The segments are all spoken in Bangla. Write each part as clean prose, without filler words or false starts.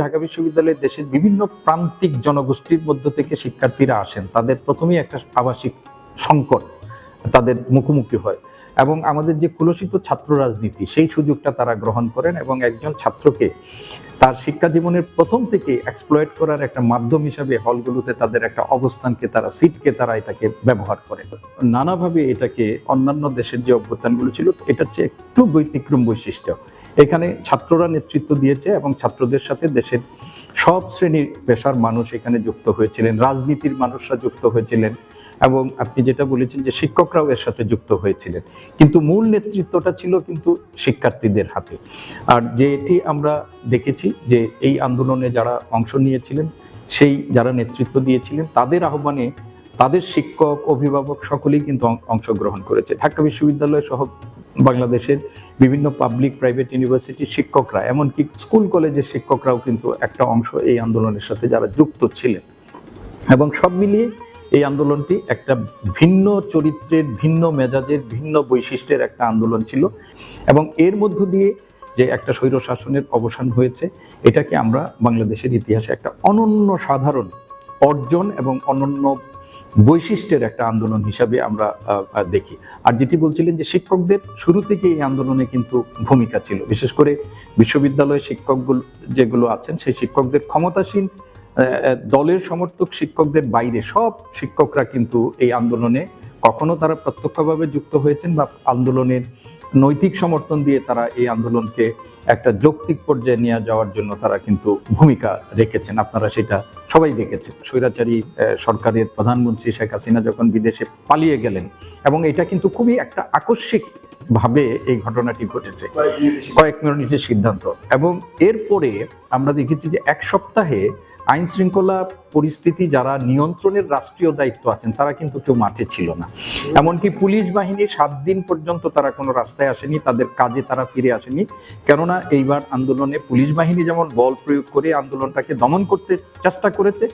ঢাকা বিশ্ববিদ্যালয়ের দেশের বিভিন্ন প্রান্তিক জনগোষ্ঠীর মধ্য থেকে শিক্ষার্থীরা আসেন, তাদের প্রথমেই একটা আবাসিক সংকট তাদের মুখোমুখি হয় এবং আমাদের যে কুলসিত ছাত্র রাজনীতি সেই সুযোগটা তারা গ্রহণ করেন এবং একজন ছাত্রকে তার শিক্ষা জীবনের প্রথম থেকে এক্সপ্লয়েট করার একটা মাধ্যম হিসাবে হলগুলোতে তাদের একটা অবস্থানকে তারা সিটকে তারা এটাকে ব্যবহার করে নানাভাবে এটাকে অন্যান্য দেশের যে অভ্যুত্থানগুলো ছিল এটার চেয়ে একটু ব্যতিক্রম বৈশিষ্ট্য। এখানে ছাত্ররা নেতৃত্ব দিয়েছে এবং ছাত্রদের সাথে দেশের সব শ্রেণীর পেশার মানুষ এখানে যুক্ত হয়েছিলেন, রাজনীতির মানুষরা যুক্ত হয়েছিলেন এবং আপনি যেটা বলেছেন যে শিক্ষকরাও এর সাথে যুক্ত হয়েছিলেন, কিন্তু মূল নেতৃত্বটা ছিল কিন্তু শিক্ষার্থীদের হাতে। আর যেটি আমরা দেখেছি যে এই আন্দোলনে যারা অংশ নিয়েছিলেন, সেই যারা নেতৃত্ব দিয়েছিলেন, তাদের আহ্বানে তাদের শিক্ষক অভিভাবক সকলেই কিন্তু অংশগ্রহণ করেছে। ঢাকা বিশ্ববিদ্যালয় সহ বাংলাদেশের বিভিন্ন পাবলিক প্রাইভেট ইউনিভার্সিটির শিক্ষকরা, এমনকি স্কুল কলেজের শিক্ষকরাও কিন্তু একটা অংশ এই আন্দোলনের সাথে যারা যুক্ত ছিলেন এবং সব মিলিয়ে এই আন্দোলনটি একটা ভিন্ন চরিত্রের, ভিন্ন মেজাজের, ভিন্ন বৈশিষ্ট্যের একটা আন্দোলন ছিল এবং এর মধ্য দিয়ে যে একটা স্বৈর শাসনের অবসান হয়েছে, এটাকে আমরা বাংলাদেশের ইতিহাসে একটা অনন্য সাধারণ অর্জন এবং অনন্য বৈশিষ্ট্যের একটা আন্দোলন হিসাবে আমরা দেখি। আর যেটি বলছিলেন যে শিক্ষকদের শুরু থেকে এই আন্দোলনে কিন্তু ভূমিকা ছিল, বিশেষ করে বিশ্ববিদ্যালয়ের শিক্ষকগুলো যেগুলো আছেন সেই শিক্ষকদের ক্ষমতাসীন দলের সমর্থক শিক্ষকদের বাইরে সব শিক্ষকরা কিন্তু এই আন্দোলনে কখনো তারা প্রত্যক্ষভাবে যুক্ত হয়েছেন বা আন্দোলনের নৈতিক সমর্থন দিয়ে তারা এই আন্দোলনকে একটা যৌক্তিক পর্যায়ে নিয়ে যাওয়ার জন্য তারা কিন্তু ভূমিকা রেখেছেন। আপনারা সেটা সবাই দেখেছেন। স্বৈরাচারী সরকারের প্রধানমন্ত্রী শেখ হাসিনা যখন বিদেশে পালিয়ে গেলেন এবং এটা কিন্তু খুবই একটা আকস্মিক ভাবে এই ঘটনাটি ঘটেছে, কয়েক মিনিটের সিদ্ধান্ত, এবং এরপরে আমরা দেখেছি যে এক সপ্তাহে আইন শৃঙ্খলা পরিস্থিতি যারা নিয়ন্ত্রণের রাষ্ট্রীয় দায়িত্ব আছেন তারা কিন্তু কেউ মাঠে ছিল না। এমনকি পুলিশ বাহিনী 7 দিন পর্যন্ত তারা কোনো রাস্তায় আসেনি, তাদের কাজে তারা ফিরে আসেনি, কেননা এইবার আন্দোলনে পুলিশ বাহিনী যেমন বল প্রয়োগ করে আন্দোলনটাকে দমন করতে চেষ্টা করেছে,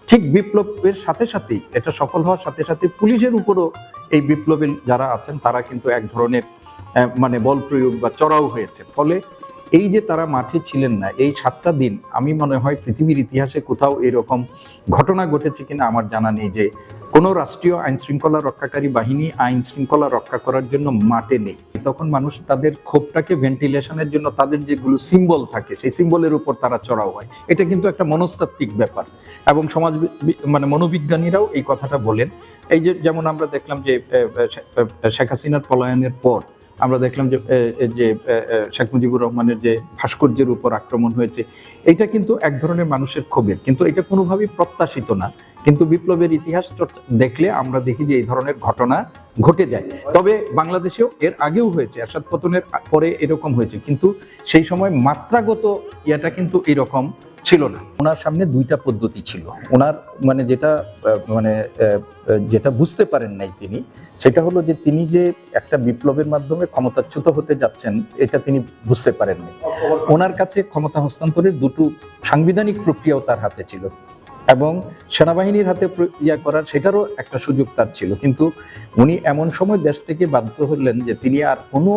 ঠিক বিপ্লবের সাথে সাথেই এটা সফল হওয়ার সাথে সাথে পুলিশের উপরও এই বিপ্লবের যারা আছেন তারা কিন্তু এক ধরনের বল প্রয়োগ বা চড়াও হয়েছে। ফলে এই যে তারা মাঠে ছিলেন না এই 7টা দিন, আমি মনে হয় পৃথিবীর ইতিহাসে কোথাও এরকম ঘটনা ঘটেছে কিনা আমার জানা নেই যে কোনো রাষ্ট্রীয় আইন শৃঙ্খলা রক্ষাকারী বাহিনী আইন শৃঙ্খলা রক্ষা করার জন্য মাঠে নেই। তখন মানুষ তাদের ক্ষোভটাকে ভেন্টিলেশনের জন্য তাদের যেগুলো সিম্বল থাকে সেই সিম্বলের উপর তারা চড়াও হয়। এটা কিন্তু একটা মনস্তাত্ত্বিক ব্যাপার এবং সমাজ মনোবিজ্ঞানীরাও এই কথাটা বলেন। এই যে যেমন আমরা দেখলাম যে শেখ হাসিনার পলায়নের পর আমরা দেখলাম যে শেখ মুজিবুর রহমানের যে ভাস্কর্যের উপর আক্রমণ হয়েছে, এটা কিন্তু এক ধরনের মানুষের ক্ষোভের, কিন্তু এটা কোনোভাবেই প্রত্যাশিত না। কিন্তু বিপ্লবের ইতিহাস দেখলে আমরা দেখি যে এই ধরনের ঘটনা ঘটে যায়। তবে বাংলাদেশেও এর আগেও হয়েছে, এরশাদ পতনের পরে এরকম হয়েছে, কিন্তু সেই সময় মাত্রাগত ইয়াটা কিন্তু এরকম ছিল না। ওনার সামনে 2টা পদ্ধতি ছিল। ওনার যেটা বুঝতে পারেন নাই তিনি, সেটা হলো যে তিনি যে একটা বিপ্লবের মাধ্যমে ক্ষমতাচ্যুত হতে যাচ্ছেন এটা তিনি বুঝতে পারেননি। ওনার কাছে ক্ষমতা হস্তান্তরের 2টো সাংবিধানিক প্রক্রিয়াও তার হাতে ছিল এবং সেনাবাহিনীর হাতে করার সেটারও একটা সুযোগ তার ছিল, কিন্তু উনি এমন সময় দেশ থেকে বাধ্য হলেন যে তিনি আর কোনো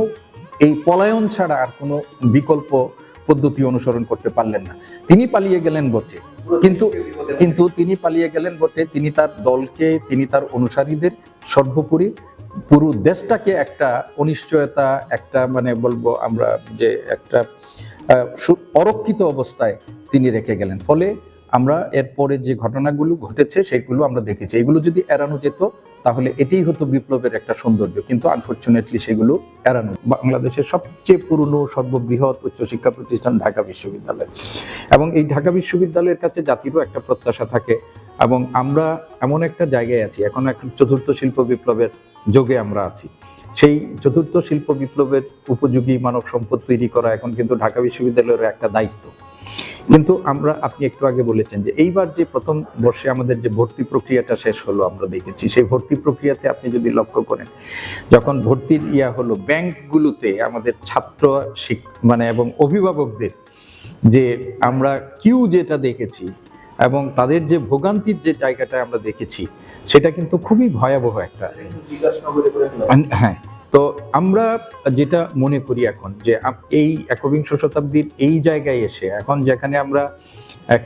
এই পলায়ন ছাড়া আর কোনো বিকল্প পদ্ধতি অনুসরণ করতে পারলেন না। তিনি পালিয়ে গেলেন বটে, কিন্তু তিনি পালিয়ে গেলেন বটে, তিনি তার দলকে, তিনি তার অনুসারীদের, সর্বোপরি পুরো দেশটাকে একটা অনিশ্চয়তা, একটা বলবো আমরা যে একটা অরক্ষিত অবস্থায় তিনি রেখে গেলেন। ফলে আমরা এরপরে যে ঘটনাগুলো ঘটেছে সেগুলো আমরা দেখেছি। এগুলো যদি এড়ানো যেত তাহলে এটাই হতো বিপ্লবের একটা সৌন্দর্য, কিন্তু আনফরচুনেটলি সেগুলো এড়ানো। বাংলাদেশের সবচেয়ে পুরনো সর্ববৃহৎ উচ্চশিক্ষা প্রতিষ্ঠান ঢাকা বিশ্ববিদ্যালয় এবং এই ঢাকা বিশ্ববিদ্যালয়ের কাছে জাতিরও একটা প্রত্যাশা থাকে এবং আমরা এমন একটা জায়গায় আছি, এখন একটা 4র্থ শিল্প বিপ্লবের যোগে আমরা আছি। সেই 4র্থ শিল্প বিপ্লবের উপযোগী মানব সম্পদ তৈরি করা এখন কিন্তু ঢাকা বিশ্ববিদ্যালয়ের একটা দায়িত্ব। কিন্তু আপনি একটু আগে বলেছেন যে এইবার যে প্রথম বর্ষে আমাদের যে ভর্তি প্রক্রিয়াটা শেষ হলো, আমরা দেখেছি সেই ভর্তি প্রক্রিয়াতে আপনি যদি লক্ষ্য করেন, যখন ভর্তির হলো ব্যাংকগুলোতে আমাদের ছাত্র এবং অভিভাবকদের যে আমরা কিউ যেটা দেখেছি এবং তাদের যে ভোগান্তির যে জায়গাটা আমরা দেখেছি, সেটা কিন্তু খুবই ভয়াবহ একটা। হ্যাঁ, তো আমরা যেটা মনে করি এখন যে এই একবিংশ শতাব্দীর এই জায়গায় এসে এখন যেখানে আমরা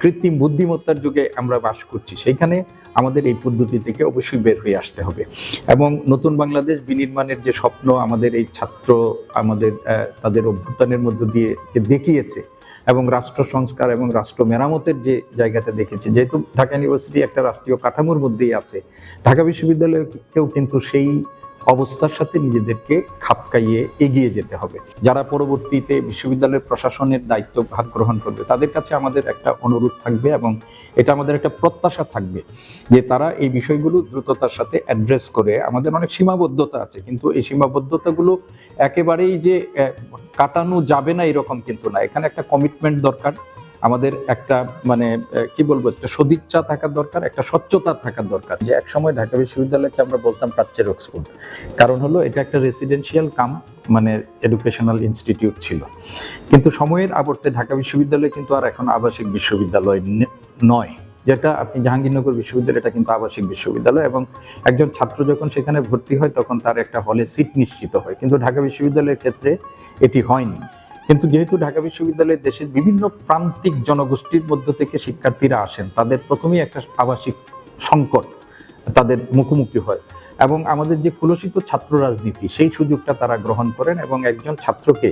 কৃত্রিম বুদ্ধিমত্তার যুগে আমরা বাস করছি, সেইখানে আমাদের এই পদ্ধতি থেকে অবশ্যই বের হয়ে আসতে হবে। এবং নতুন বাংলাদেশ বিনির্মাণের যে স্বপ্ন আমাদের এই ছাত্র আমাদের তাদের অভ্যুত্থানের মধ্য দিয়ে যে দেখিয়েছে, এবং রাষ্ট্র সংস্কার এবং রাষ্ট্র মেরামতের যে জায়গাটা দেখেছে, যেহেতু ঢাকা ইউনিভার্সিটি একটা রাষ্ট্রীয় কাঠামোর মধ্যেই আছে, ঢাকা বিশ্ববিদ্যালয়কেও কিন্তু সেই অবস্থার সাথে নিজেদেরকে খাপ খাইয়ে এগিয়ে যেতে হবে। যারা পরবর্তীতে বিশ্ববিদ্যালয়ের প্রশাসনের দায়িত্ব ভার গ্রহণ করবে, তাদের কাছে আমাদের একটা অনুরোধ থাকবে এবং এটা আমাদের একটা প্রত্যাশা থাকবে যে তারা এই বিষয়গুলো দ্রুততার সাথে অ্যাড্রেস করে। আমাদের অনেক সীমাবদ্ধতা আছে, কিন্তু এই সীমাবদ্ধতাগুলো একেবারেই যে কাটানো যাবে না এরকম কিন্তু না। এখানে একটা কমিটমেন্ট দরকার, আমাদের একটা মানে কি বলবো, একটা সদিচ্ছা থাকার দরকার, একটা স্বচ্ছতা থাকার দরকার। যে এক সময় ঢাকা বিশ্ববিদ্যালয়কে আমরা বলতাম প্রাচ্যের অক্সফোর্ড, কারণ হলো এটা একটা রেসিডেন্সিয়াল কাম মানে এডুকেশনাল ইনস্টিটিউট ছিল। কিন্তু সময়ের আবর্তে ঢাকা বিশ্ববিদ্যালয় কিন্তু আর এখন আবাসিক বিশ্ববিদ্যালয় নয়। যেটা আপনি জাহাঙ্গীরনগর বিশ্ববিদ্যালয়, এটা কিন্তু আবাসিক বিশ্ববিদ্যালয়, এবং একজন ছাত্র যখন সেখানে ভর্তি হয় তখন তার একটা হলে সিট নিশ্চিত হয়, কিন্তু ঢাকা বিশ্ববিদ্যালয়ের ক্ষেত্রে এটি হয়নি। কিন্তু যেহেতু ঢাকা বিশ্ববিদ্যালয়ে দেশের বিভিন্ন প্রান্তিক জনগোষ্ঠীর মধ্য থেকে শিক্ষার্থীরা আসেন, তাদের প্রথমেই একটা আবাসিক সংকট তাদের মুখোমুখি হয়, এবং আমাদের যে কুলসিত ছাত্র রাজনীতি সেই সুযোগটা তারা গ্রহণ করেন এবং একজন ছাত্রকে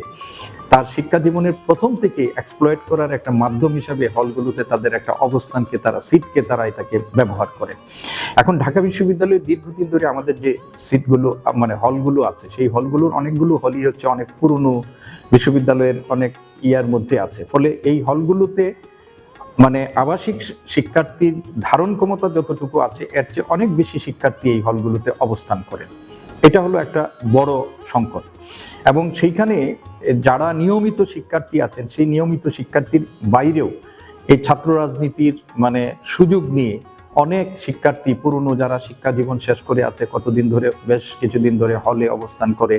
তার শিক্ষা জীবনের প্রথম থেকে এক্সপ্লয়েট করার একটা মাধ্যম হিসাবে হলগুলোতে তাদের একটা অবস্থানকে, তারা সিটকে তারা এটাকে ব্যবহার করেন। এখন ঢাকা বিশ্ববিদ্যালয়ে দীর্ঘদিন ধরে আমাদের যে সিটগুলো মানে হলগুলো আছে, সেই হলগুলোর অনেকগুলো হলই হচ্ছে অনেক পুরনো, বিশ্ববিদ্যালয়ের অনেক ইয়ার মধ্যে আছে। ফলে এই হলগুলোতে মানে আবাসিক শিক্ষার্থীর ধারণ ক্ষমতা যতটুকু আছে এর চেয়ে অনেক বেশি শিক্ষার্থী এই হলগুলোতে অবস্থান করেন। এটা হলো একটা বড় সংকট। এবং সেইখানে যারা নিয়মিত শিক্ষার্থী আছেন, সেই নিয়মিত শিক্ষার্থীর বাইরেও এই ছাত্র রাজনীতির মানে সুযোগ নিয়ে অনেক শিক্ষার্থী পুরনো যারা শিক্ষা জীবন শেষ করে আছে কতদিন ধরে, বেশ কিছুদিন ধরে হলে অবস্থান করে,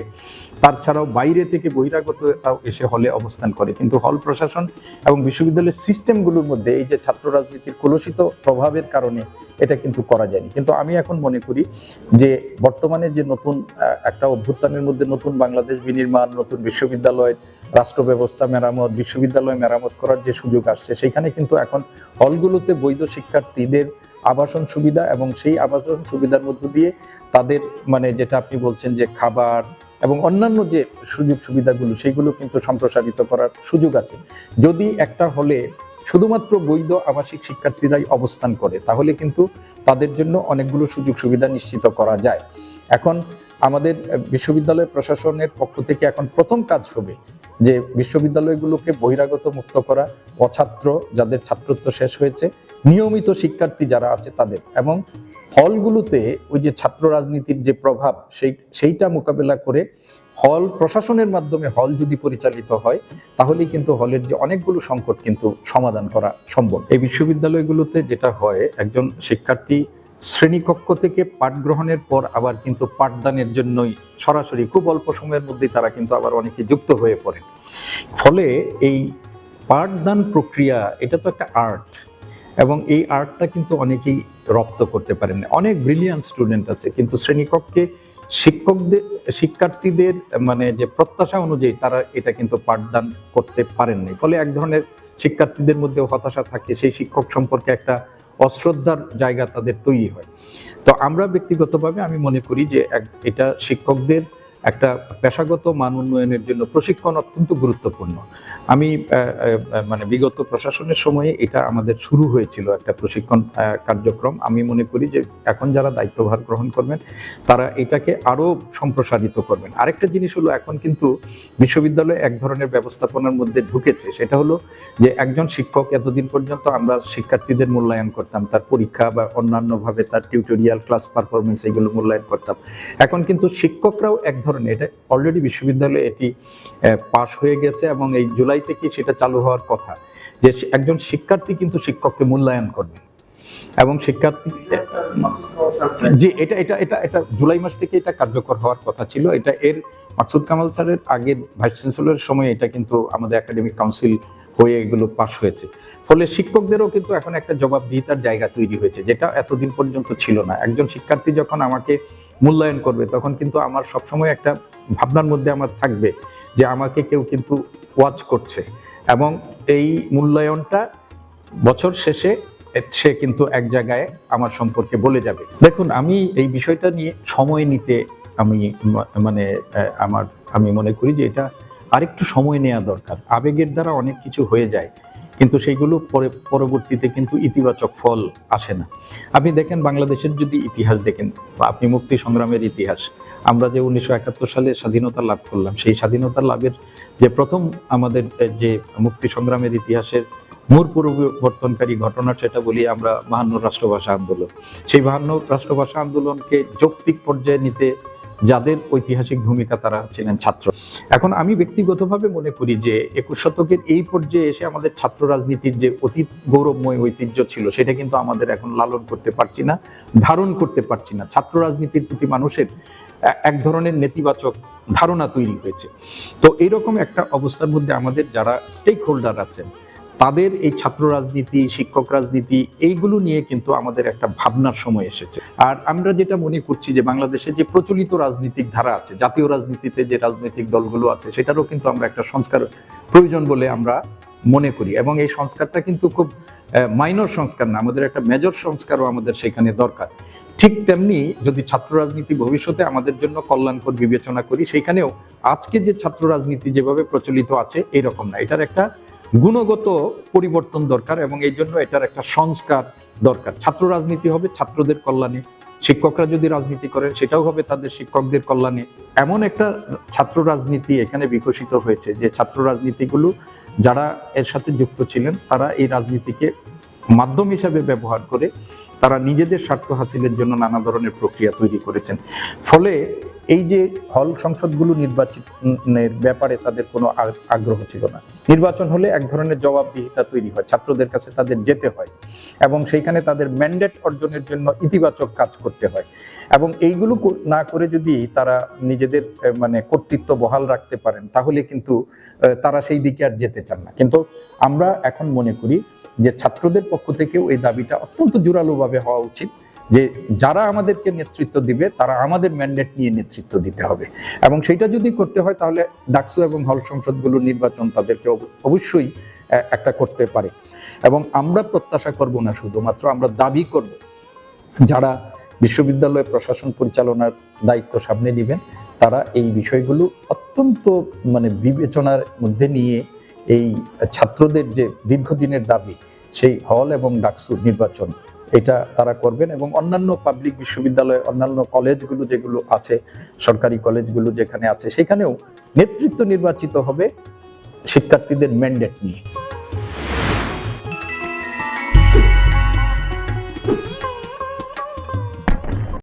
তার ছাড়াও বাইরে থেকে বহিরাগতরাও এসে হলে অবস্থান করে। কিন্তু হল প্রশাসন এবং বিশ্ববিদ্যালয়ের সিস্টেমগুলোর মধ্যে এই যে ছাত্র রাজনীতির কলুষিত প্রভাবের কারণে এটা কিন্তু করা যায়নি। কিন্তু আমি এখন মনে করি যে বর্তমানে যে নতুন একটা অভ্যুত্থানের মধ্যে নতুন বাংলাদেশ বিনির্মাণ, নতুন বিশ্ববিদ্যালয়, রাষ্ট্র ব্যবস্থা মেরামত, বিশ্ববিদ্যালয় মেরামত করার যে সুযোগ আসছে, সেখানে কিন্তু এখন হলগুলোতে বৈধ শিক্ষার্থীদের আবাসন সুবিধা এবং সেই আবাসন সুবিধার মধ্য দিয়ে তাদের মানে যেটা আপনি বলছেন যে খাবার এবং অন্যান্য যে সুযোগ সুবিধাগুলো, সেইগুলো কিন্তু সম্প্রসারিত করার সুযোগ আছে। যদি একটা হলে শুধুমাত্র বৈধ আবাসিক শিক্ষার্থীরাই অবস্থান করে, তাহলে কিন্তু তাদের জন্য অনেকগুলো সুযোগ সুবিধা নিশ্চিত করা যায়। এখন আমাদের বিশ্ববিদ্যালয় প্রশাসনের পক্ষ থেকে এখন প্রথম কাজ হবে যে বিশ্ববিদ্যালয়গুলোকে বহিরাগত মুক্ত করা, অছাত্র যাদের ছাত্রত্ব শেষ হয়েছে, নিয়মিত শিক্ষার্থী যারা আছে তাদের, এবং হলগুলোতে ওই যে ছাত্র রাজনীতির যে প্রভাব সেইটা মোকাবেলা করে হল প্রশাসনের মাধ্যমে হল যদি পরিচালিত হয়, তাহলেই কিন্তু হলের যে অনেকগুলো সংকট কিন্তু সমাধান করা সম্ভব। এই বিশ্ববিদ্যালয়গুলোতে যেটা হয়, একজন শিক্ষার্থী শ্রেণীকক্ষ থেকে পাঠ গ্রহণের পর আবার কিন্তু পাঠদানের জন্যই সরাসরি খুব অল্প সময়ের মধ্যেই তারা কিন্তু আবার অনেকে যুক্ত হয়ে পড়েন। ফলে এই পাঠদান প্রক্রিয়া এটা তো একটা আর্ট, এবং এই আর্টটা কিন্তু অনেকেই রপ্ত করতে পারেন না। অনেক ব্রিলিয়ান্ট স্টুডেন্ট আছে, কিন্তু শ্রেণীকক্ষে শিক্ষার্থীদের মানে যে প্রত্যাশা অনুযায়ী তারা এটা কিন্তু পাঠদান করতে পারেননি। ফলে এক ধরনের শিক্ষার্থীদের মধ্যে হতাশা থাকে, সেই শিক্ষক সম্পর্কে একটা অশ্রদ্ধার জায়গা তাদের তৈরি হয়। তো আমরা ব্যক্তিগতভাবে আমি মনে করি যে এটা শিক্ষকদের একটা পেশাগত মান উন্নয়নের জন্য প্রশিক্ষণ অত্যন্ত গুরুত্বপূর্ণ। আমি মানে বিগত প্রশাসনের সময়ে এটা আমাদের শুরু হয়েছিল একটা প্রশিক্ষণ কার্যক্রম। আমি মনে করি যে এখন যারা দায়িত্বভার গ্রহণ করবেন তারা এটাকে আরও সম্প্রসারিত করবেন। আরেকটা জিনিস হলো, এখন কিন্তু বিশ্ববিদ্যালয়ে এক ধরনের ব্যবস্থাপনার মধ্যে ঢুকেছে, সেটা হলো যে একজন শিক্ষক, এতদিন পর্যন্ত আমরা শিক্ষার্থীদের মূল্যায়ন করতাম তার পরীক্ষা বা অন্যান্যভাবে তার টিউটোরিয়াল ক্লাস পারফরমেন্স এগুলো মূল্যায়ন করতাম। এখন কিন্তু শিক্ষকরাও এক ধরনের, এটা অলরেডি বিশ্ববিদ্যালয়ে এটি পাশ হয়ে গেছে এবং এই জুলাই থেকে সেটা চালু হওয়ার কথা, যে একজন শিক্ষার্থী কিন্তু শিক্ষককে মূল্যায়ন করবে এবং শিক্ষার্থী যে এটা এটা এটা এটা জুলাই মাস থেকে এটা কার্যকর হওয়ার কথা ছিল। এটা এর মাকসুদ কামাল স্যারের আগের ভাইস চ্যান্সেলরের সময় এটা কিন্তু আমাদের একাডেমিক কাউন্সিল হয়ে এগুলো পাশ হয়েছে। ফলে শিক্ষকদেরও কিন্তু এখন একটা জবাবদিহিতার জায়গা তৈরি হয়েছে, যেটা এতদিন পর্যন্ত ছিল না। একজন শিক্ষার্থী যখন আমাকে মূল্যায়ন করবে, তখন কিন্তু আমার সবসময় একটা ভাবনার মধ্যে আমার থাকবে যে আমাকে কেউ কিন্তু ওয়াচ করছে, এবং এই মূল্যায়নটা বছর শেষে সে কিন্তু এক জায়গায় আমার সম্পর্কে বলে যাবে। দেখুন, আমি এই বিষয়টা নিয়ে সময় নিতে আমি মানে আমি মনে করি যে এটা আরেকটু সময় নেওয়া দরকার। আবেগের দ্বারা অনেক কিছু হয়ে যায়, কিন্তু সেইগুলো পরবর্তীতে কিন্তু ইতিবাচক ফল আসে না। আপনি দেখেন বাংলাদেশের যদি ইতিহাস দেখেন, আপনি মুক্তি সংগ্রামের ইতিহাস, আমরা যে 1971 সালে স্বাধীনতা লাভ করলাম, সেই স্বাধীনতা লাভের যে প্রথম আমাদের যে মুক্তি সংগ্রামের ইতিহাসের মূল পরিবর্তনকারী ঘটনা, সেটা বলি আমরা 52 রাষ্ট্রভাষা আন্দোলন। সেই 52 রাষ্ট্রভাষা আন্দোলনকে যৌক্তিক পর্যায়ে নিতে যাদের ঐতিহাসিক ভূমিকা, তারা ছিলেন ছাত্র। এখন আমি ব্যক্তিগতভাবে মনে করি যে 21 শতকের এই পর্যায়ে এসে আমাদের ছাত্র রাজনীতির যে অতীত গৌরবময় ঐতিহ্য ছিল, সেটা কিন্তু আমাদের এখন লালন করতে পারছি না, ধারণ করতে পারছি না। ছাত্র রাজনীতির প্রতি মানুষের এক ধরনের নেতিবাচক ধারণা তৈরি হয়েছে। তো এইরকম একটা অবস্থার মধ্যে আমাদের যারা স্টেক হোল্ডার আছেন, তাদের এই ছাত্র রাজনীতি, শিক্ষক রাজনীতি, এইগুলো নিয়ে কিন্তু আমাদের একটা ভাবনার সময় এসেছে। আর আমরা যেটা মনে করছি যে বাংলাদেশে যে প্রচলিত রাজনৈতিক ধারা আছে, জাতীয় রাজনীতিতে যে রাজনৈতিক দলগুলো আছে, সেটারও কিন্তু আমরা একটা সংস্কার প্রয়োজন বলে আমরা মনে করি। এবং এই সংস্কারটা কিন্তু খুব মাইনর সংস্কার না, আমাদের একটা মেজর সংস্কারও আমাদের সেখানে দরকার। ঠিক তেমনি যদি ছাত্র রাজনীতি ভবিষ্যতে আমাদের জন্য কল্যাণকর বিবেচনা করি, সেখানেও আজকে যে ছাত্র রাজনীতি যেভাবে প্রচলিত আছে এরকম না, এটার একটা গুণগত পরিবর্তন দরকার এবং এই জন্য এটার একটা সংস্কার দরকার। ছাত্র রাজনীতি হবে ছাত্রদের কল্যাণে, শিক্ষকরা যদি রাজনীতি করেন সেটাও হবে তাদের শিক্ষকদের কল্যাণে। এমন একটা ছাত্র রাজনীতি এখানে বিকশিত হয়েছে যে ছাত্র রাজনীতিগুলো যারা এর সাথে যুক্ত ছিলেন, তারা এই রাজনীতিকে মাধ্যম হিসাবে ব্যবহার করে তারা নিজেদের স্বার্থ হাসিলের জন্য নানা ধরনের প্রক্রিয়া তৈরি করেছেন। ফলে এই যে হল সংসদগুলো নির্বাচনের ব্যাপারে তাদের কোনো আগ্রহ ছিল না। নির্বাচন হলে এক ধরনের জবাবদিহিতা তৈরি হয়, ছাত্রদের কাছে তাদের যেতে হয় এবং সেইখানে তাদের ম্যান্ডেট অর্জনের জন্য ইতিবাচক কাজ করতে হয়। এবং এইগুলো না করে যদি তারা নিজেদের কর্তৃত্ব বহাল রাখতে পারেন, তাহলে কিন্তু তারা সেই দিকে আর যেতে চান না। কিন্তু আমরা এখন মনে করি যে ছাত্রদের পক্ষ থেকেও এই দাবিটা অত্যন্ত জোরালোভাবে হওয়া উচিত যে যারা আমাদেরকে নেতৃত্ব দিবে তারা আমাদের ম্যান্ডেট নিয়ে নেতৃত্ব দিতে হবে। এবং সেটা যদি করতে হয় তাহলে ডাকসু এবং হল সংসদগুলোর নির্বাচন তাদেরকে অবশ্যই একটা করতে পারে। এবং আমরা প্রত্যাশা করব না, শুধুমাত্র আমরা দাবি করব যারা বিশ্ববিদ্যালয় প্রশাসন পরিচালনার দায়িত্ব সামনে নেবেন, তারা এই বিষয়গুলো অত্যন্ত বিবেচনার মধ্যে নিয়ে এই ছাত্রদের যে দীর্ঘদিনের দাবি, সেই হল এবং ডাকসু নির্বাচন, এটা তারা করবেন। এবং অন্যান্য পাবলিক বিশ্ববিদ্যালয়, অন্যান্য কলেজগুলো যেগুলো আছে, সরকারি কলেজগুলো যেখানে আছে, সেখানেও নেতৃত্ব নির্বাচিত হবে শিক্ষার্থীদের ম্যান্ডেট নিয়ে।